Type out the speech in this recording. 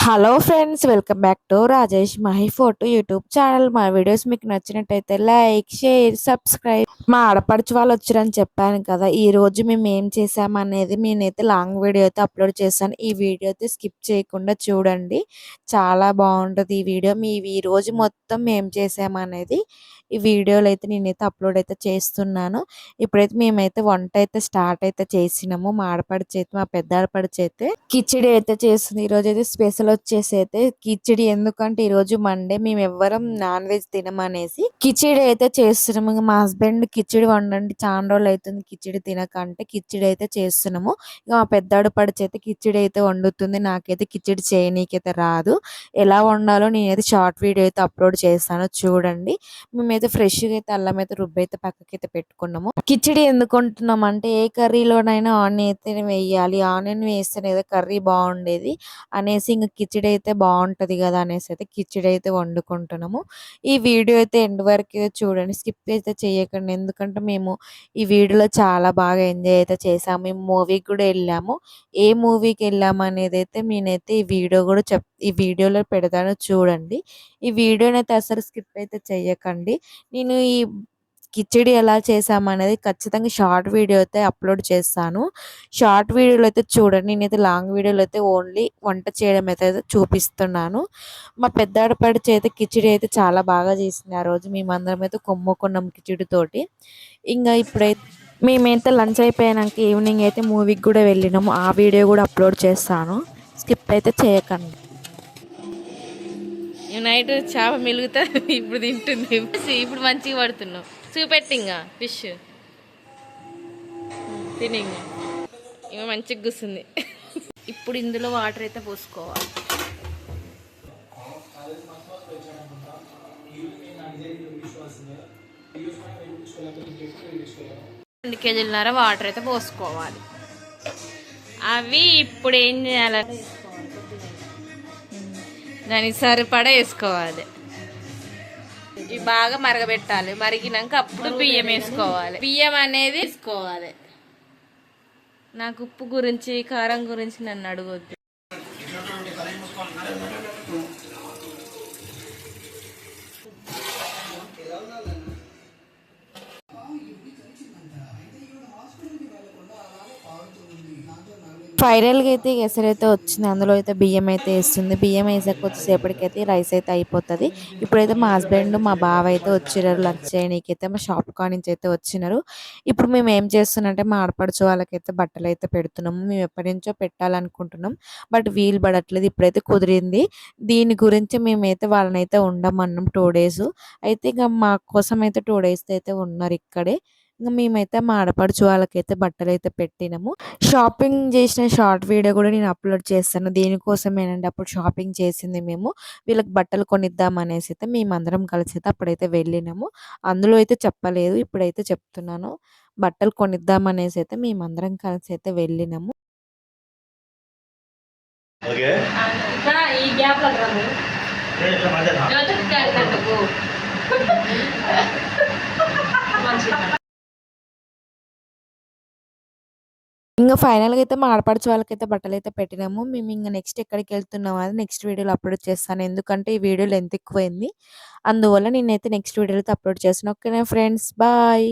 Hello friends, welcome back to Rajesh Mahi photo YouTube channel. మా videos మీకు నచ్చినట్టయితే లైక్, షేర్, సబ్స్క్రైబ్. మా ఆడపడుచు వాళ్ళు వచ్చారని చెప్పాను కదా, ఈ రోజు మేము ఏం చేసామనేది నేనైతే లాంగ్ వీడియో అయితే అప్లోడ్ చేశాను. ఈ వీడియో అయితే స్కిప్ చేయకుండా చూడండి, చాలా బాగుంటుంది ఈ వీడియో. ఈ రోజు మొత్తం ఏం చేసామనేది ఈ వీడియోలో అయితే నేనైతే అప్లోడ్ అయితే చేస్తున్నాను. ఇప్పుడైతే మేమైతే వంట అయితే స్టార్ట్ అయితే చేసినాము. మా ఆడపడుచు అయితే, మా పెద్ద ఆడపడుచు అయితే కిచిడి అయితే చేస్తుంది. ఈరోజు అయితే స్పెషల్ వచ్చేసి అయితే కిచిడి. ఎందుకంటే ఈరోజు మండే, మేము ఎవ్వరం నాన్ వెజ్ తినమనేసి కిచిడి అయితే చేస్తున్నాము. మా హస్బెండ్ కిచిడి వండండి, చాలా రోజులు అవుతుంది కిచిడి తినకంటే కిచిడి అయితే చేస్తున్నాము. ఇక మా పెద్దాడు పడిచి అయితే కిచిడి అయితే వండుతుంది. నాకైతే కిచిడి చేయనీకైతే రాదు. ఎలా వండాలో నేనైతే షార్ట్ వీడియో అయితే అప్లోడ్ చేస్తాను, చూడండి. మేమైతే ఫ్రెష్గా అయితే అల్లం అయితే రుబ్బి అయితే పక్కకైతే పెట్టుకున్నాము. కిచిడి ఎందుకు వండుతున్నాం అంటే, ఏ కర్రీలోనైనా ఆనియన్ అయితే వేయాలి, ఆనియన్ వేస్తేనే ఏదో కర్రీ బాగుండేది అనేసి ఇంక కిచిడి అయితే బాగుంటుంది కదా అనేసి అయితే కిచిడి అయితే వండుకుంటున్నాము. ఈ వీడియో అయితే ఎండ్ వరకు చూడండి, స్కిప్ అయితే చేయకండి. ఎందుకంటే మేము ఈ వీడియోలో చాలా బాగా ఎంజాయ్ అయితే చేసాము. మేము మూవీకి కూడా వెళ్ళాము. ఏ మూవీకి వెళ్ళాము అనేది అయితే నేనైతే ఈ వీడియోలో పెడతాను, చూడండి. ఈ వీడియోనైతే అసలు స్కిప్ అయితే చెయ్యకండి. నేను ఈ కిచిడి ఎలా చేసామనేది ఖచ్చితంగా షార్ట్ వీడియో అయితే అప్లోడ్ చేస్తాను. షార్ట్ వీడియోలో అయితే చూడండి. నేనైతే లాంగ్ వీడియోలో అయితే ఓన్లీ వంట చేయడం అయితే చూపిస్తున్నాను. మా పెద్దాడపడిచి అయితే కిచిడి అయితే చాలా బాగా చేసింది. ఆ రోజు మేమందరం అయితే కొమ్ముకున్నాం కిచిడితోటి. ఇంకా ఇప్పుడైతే మేమైతే లంచ్ అయిపోయాక ఈవినింగ్ అయితే మూవీకి కూడా వెళ్ళినాము. ఆ వీడియో కూడా అప్లోడ్ చేస్తాను, స్కిప్ అయితే చేయకండి. నైట్ చేప మెలుగుతా ఇప్పుడు తింటుంది. ఇప్పుడు మంచిగా పడుతున్నావు. చూపెట్టింగా ఫిష్ తినింగా ఇవి మంచిగా కూస్తుంది. ఇప్పుడు ఇందులో వాటర్ అయితే పోసుకోవాలి. 2 కేజీలన్నర వాటర్ అయితే పోసుకోవాలి. అవి ఇప్పుడు ఏం చేయాలంటే దానికి సరిపడా వేసుకోవాలి. ఇవి బాగా మరగబెట్టాలి. మరిగినాక అప్పుడు బియ్యం వేసుకోవాలి. బియ్యం అనేది వేసుకోవాలి. నాకు ఉప్పు గురించి, కారం గురించి నన్ను అడగొద్దు. ఫైనల్గా అయితే ఎసరైతే వచ్చింది. అందులో అయితే బియ్యం అయితే వేస్తుంది. బియ్యం వేసాక కొద్దిసేపటికైతే రైస్ అయితే అయిపోతుంది. ఇప్పుడైతే మా హస్బెండ్, మా బావ అయితే వచ్చినారు లంచ్ చేయడానికి. అయితే మా షాప్ కా నుంచి అయితే వచ్చినారు. ఇప్పుడు మేము ఏం చేస్తున్నామంటే, మా ఆడపడుచు వాళ్ళకైతే బట్టలు అయితే పెడుతున్నాము. మేము ఎప్పటి నుంచో పెట్టాలనుకుంటున్నాం, బట్ వీలు పడట్లేదు. ఇప్పుడైతే కుదిరింది. దీని గురించి మేమైతే వాళ్ళనైతే ఉండమన్నాం 2 days. అయితే ఇక మా కోసం అయితే 2 days అయితే ఉన్నారు ఇక్కడే. ఇంక మేమైతే మా ఆడపడుచు వాళ్ళకైతే బట్టలు అయితే పెట్టినాము. షాపింగ్ చేసిన షార్ట్ వీడియో కూడా నేను అప్లోడ్ చేస్తాను. దీనికోసమేనండి, అప్పుడు షాపింగ్ చేసింది మేము. వీళ్ళకి బట్టలు కొనిద్దాం అనేసి అయితే మేమందరం కలిసి అయితే అప్పుడైతే వెళ్ళినాము. అందులో అయితే చెప్పలేదు, ఇప్పుడైతే చెప్తున్నాను. బట్టలు కొనిద్దాం అనేసి అయితే మేమందరం కలిసి అయితే వెళ్ళినాము. ఇంకా ఫైనల్గా అయితే మా ఆడపడుచు వాళ్ళకైతే బట్టలు అయితే పెట్టినాము. మేము ఇంకా నెక్స్ట్ ఎక్కడికి వెళ్తున్నాం అది నెక్స్ట్ వీడియోలో అప్లోడ్ చేస్తాను. ఎందుకంటే ఈ వీడియో లెంత్ ఎక్కువైంది, అందువల్ల నేనైతే నెక్స్ట్ వీడియోలో అప్లోడ్ చేస్తాను. ఓకేనా ఫ్రెండ్స్, బాయ్.